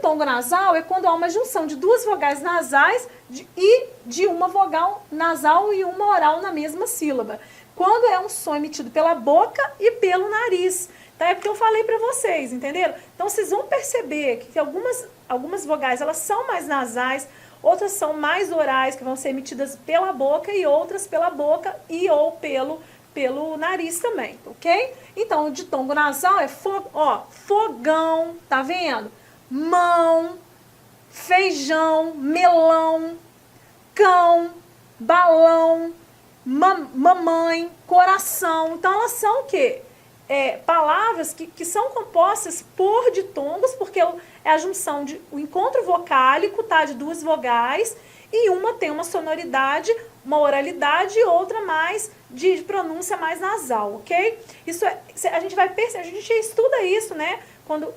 ditongo nasal é quando há uma junção de duas vogais nasais e de uma vogal nasal e uma oral na mesma sílaba. Quando é um som emitido pela boca e pelo nariz. Então, é porque eu falei para vocês, entenderam? Então, vocês vão perceber que algumas vogais elas são mais nasais, outras são mais orais, que vão ser emitidas pela boca, e outras pela boca e ou pelo nariz também, ok? Então, o ditongo nasal é fogão, tá vendo? Mão, feijão, melão, cão, balão, mamãe, coração. Então, elas são o quê? Palavras que são compostas por ditongos, porque é a junção o encontro vocálico, tá, de duas vogais, e uma tem uma sonoridade, uma oralidade, e outra mais de pronúncia mais nasal, ok? Isso a gente vai perceber, a gente estuda isso, né,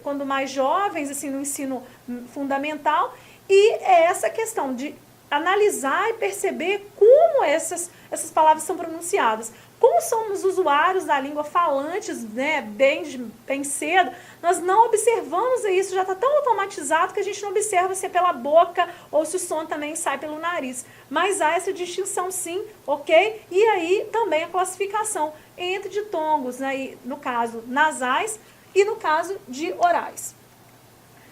quando mais jovens, assim, no ensino fundamental, e é essa questão de analisar e perceber como essas palavras são pronunciadas. Como somos usuários da língua falantes, né, bem cedo, nós não observamos isso, já está tão automatizado que a gente não observa se é pela boca ou se o som também sai pelo nariz. Mas há essa distinção sim, ok? E aí também a classificação entre ditongos, né, no caso nasais e no caso de orais.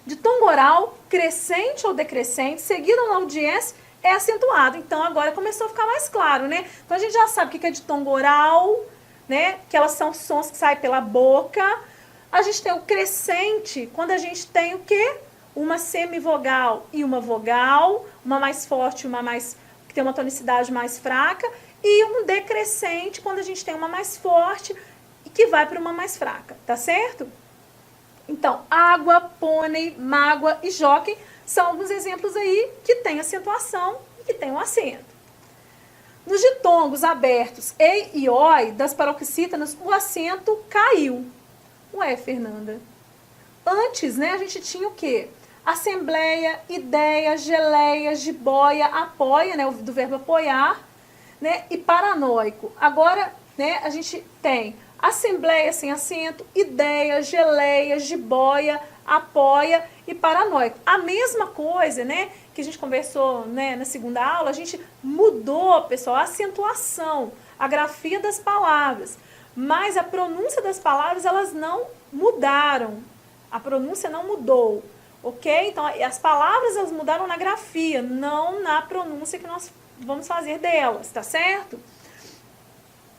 Ditongo oral, crescente ou decrescente, seguido na audiência, é acentuado. Então, agora começou a ficar mais claro, né? Então, a gente já sabe o que é ditongo oral, né? Que elas são sons que saem pela boca. A gente tem o crescente, quando a gente tem o quê? Uma semivogal e uma vogal, uma mais forte e uma mais que tem uma tonicidade mais fraca, e um decrescente, quando a gente tem uma mais forte e que vai para uma mais fraca, tá certo? Então, água, pônei, mágoa e jockey são alguns exemplos aí que tem acentuação e que tem um acento. Nos ditongos abertos ei e oi das paroxítonas, o acento caiu. Ué, Fernanda. Antes, né, a gente tinha o quê? Assembleia, ideia, geleia, jiboia, apoia, né, do verbo apoiar, né, e paranoico. Agora, né, a gente tem assembleia sem acento, ideia, geleia, jiboia, apoia e paranoico. A mesma coisa, né, que a gente conversou, né, na segunda aula, a gente mudou, pessoal, a acentuação, a grafia das palavras, mas a pronúncia das palavras, elas não mudaram. A pronúncia não mudou, ok? Então, as palavras, elas mudaram na grafia, não na pronúncia que nós vamos fazer delas, tá certo?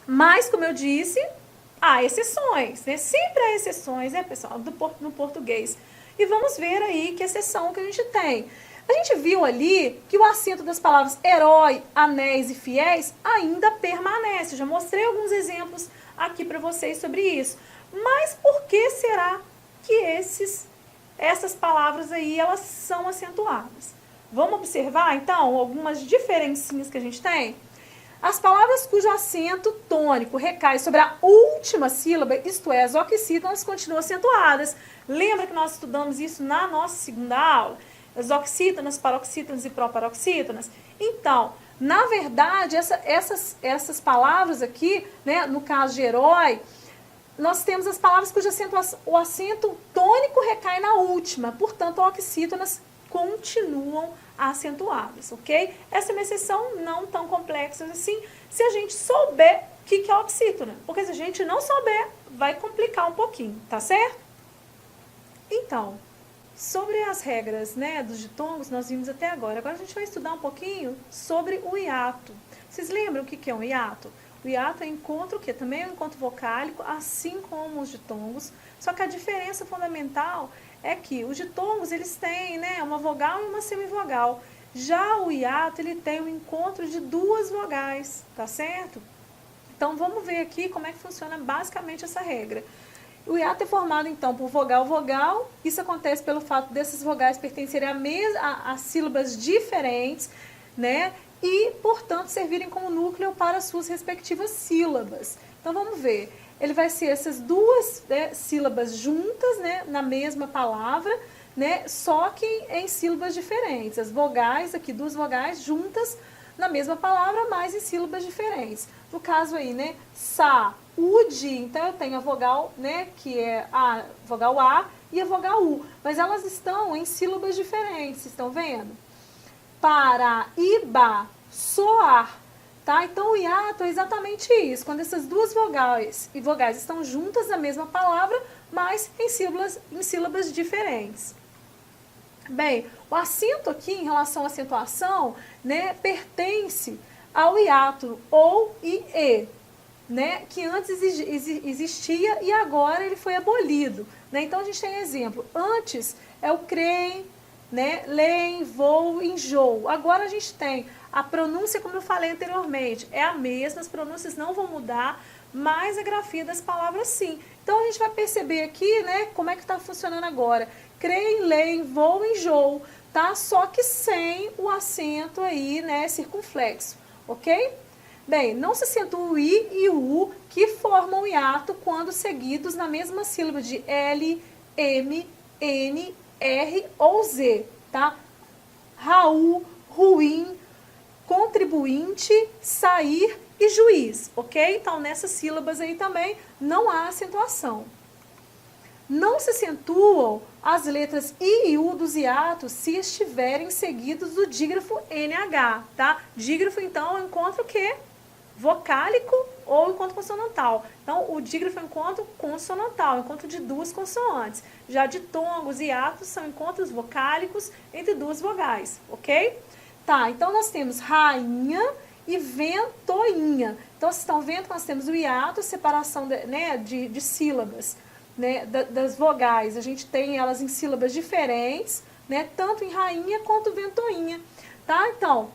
Mas, como eu disse, há exceções, né? Sempre há exceções, né, pessoal, no português. E vamos ver aí que exceção que a gente tem. A gente viu ali que o acento das palavras herói, anéis e fiéis ainda permanece. Eu já mostrei alguns exemplos aqui para vocês sobre isso. Mas por que será que essas palavras aí, elas são acentuadas? Vamos observar, então, algumas diferencinhas que a gente tem? As palavras cujo acento tônico recai sobre a última sílaba, isto é, as oxítonas, continuam acentuadas. Lembra que nós estudamos isso na nossa segunda aula? As oxítonas, paroxítonas e proparoxítonas? Então, na verdade, essas palavras aqui, né, no caso de herói, nós temos as palavras cujo o acento tônico recai na última, portanto, oxítonas continuam acentuadas, ok? Essa é uma exceção não tão complexa assim, se a gente souber o que é oxítona, porque se a gente não souber, vai complicar um pouquinho, tá certo? Então, sobre as regras, né, dos ditongos, nós vimos até agora. Agora a gente vai estudar um pouquinho sobre o hiato. Vocês lembram o que é um hiato? O hiato é encontro, que também é um encontro vocálico, assim como os ditongos, só que a diferença fundamental é que os ditongos, eles têm, né, uma vogal e uma semivogal. Já o hiato, ele tem um encontro de duas vogais, tá certo? Então, vamos ver aqui como é que funciona basicamente essa regra. O hiato é formado, então, por vogal-vogal. Isso acontece pelo fato dessas vogais pertencerem a sílabas diferentes, né? E, portanto, servirem como núcleo para as suas respectivas sílabas. Então, vamos ver. Ele vai ser essas duas, né, sílabas juntas, né, na mesma palavra, né, só que em sílabas diferentes. As vogais aqui, duas vogais juntas na mesma palavra, mas em sílabas diferentes. No caso aí, né, saúde, então eu tenho a vogal, né, que é a vogal A e a vogal U, mas elas estão em sílabas diferentes, estão vendo? Paraíba, soar, tá? Então o hiato é exatamente isso, quando essas duas vogais e vogais estão juntas na mesma palavra, mas em sílabas diferentes. Bem, o acento aqui em relação à acentuação, né, pertence ao hiato ou IE, né, que antes existia e agora ele foi abolido, né? Então a gente tem exemplo, antes é o creem, né, leem, voo, enjoo. Agora a gente tem a pronúncia, como eu falei anteriormente, é a mesma, as pronúncias não vão mudar, mas a grafia das palavras sim. Então a gente vai perceber aqui, né, como é que está funcionando agora. Creem, leem, voo, enjoo, tá? Só que sem o acento aí, né, circunflexo, ok? Bem, não se acentua o I e o U, que formam o hiato quando seguidos na mesma sílaba de L, M, N, R ou Z, tá? Raul, ruim, contribuinte, sair e juiz, ok? Então, nessas sílabas aí também não há acentuação. Não se acentuam as letras I e U dos hiatos se estiverem seguidos do dígrafo NH, tá? Dígrafo, então, encontra o quê? Vocálico ou encontro consonantal. Então, o dígrafo é um encontro consonantal, encontro de duas consoantes. Já ditongos e hiatos são encontros vocálicos entre duas vogais, ok? Tá, então nós temos rainha e ventoinha. Então, vocês estão vendo que nós temos o hiato, separação de sílabas, né, das vogais. A gente tem elas em sílabas diferentes, né, tanto em rainha quanto ventoinha, tá? Então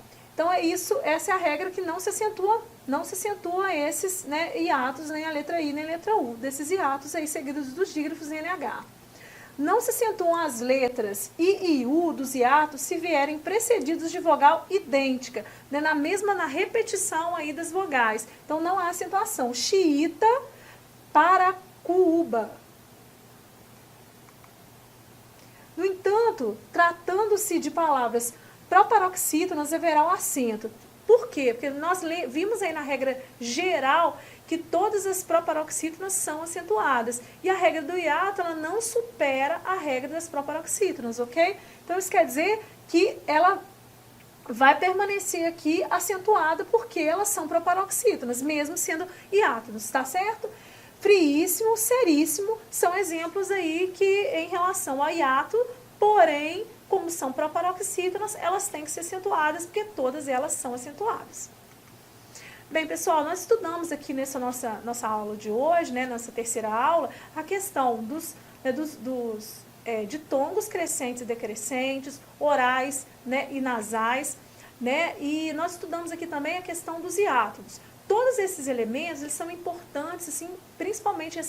é isso, essa é a regra que não se acentua esses, né, hiatos, nem a letra I, nem a letra U, desses hiatos aí seguidos dos dígrafos em NH. Não se acentuam as letras I e U dos hiatos se vierem precedidos de vogal idêntica, né, na repetição aí das vogais. Então não há acentuação. Xiita, Paracuba. No entanto, tratando-se de palavras proparoxítonas, haverá o acento. Por quê? Porque nós vimos aí na regra geral que todas as proparoxítonas são acentuadas. E a regra do hiato, ela não supera a regra das proparoxítonas, ok? Então, isso quer dizer que ela vai permanecer aqui acentuada porque elas são proparoxítonas, mesmo sendo hiátonos, tá certo? Friíssimo, seríssimo, são exemplos aí que em relação ao hiato, porém, como são proparoxítonas, elas têm que ser acentuadas, porque todas elas são acentuadas. Bem, pessoal, nós estudamos aqui nessa nossa aula de hoje, né, nossa terceira aula, a questão dos ditongos crescentes e decrescentes, orais, né, e nasais, né, e nós estudamos aqui também a questão dos hiatos. Todos esses elementos, eles são importantes, assim, principalmente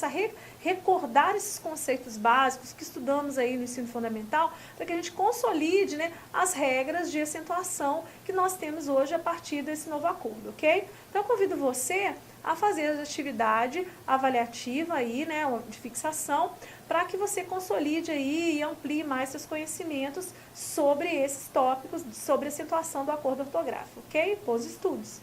recordar esses conceitos básicos que estudamos aí no ensino fundamental, para que a gente consolide, né, as regras de acentuação que nós temos hoje a partir desse novo acordo, ok? Então, eu convido você a fazer a atividade avaliativa aí, né, de fixação, para que você consolide aí e amplie mais seus conhecimentos sobre esses tópicos, sobre a acentuação do acordo ortográfico, ok? Bons estudos!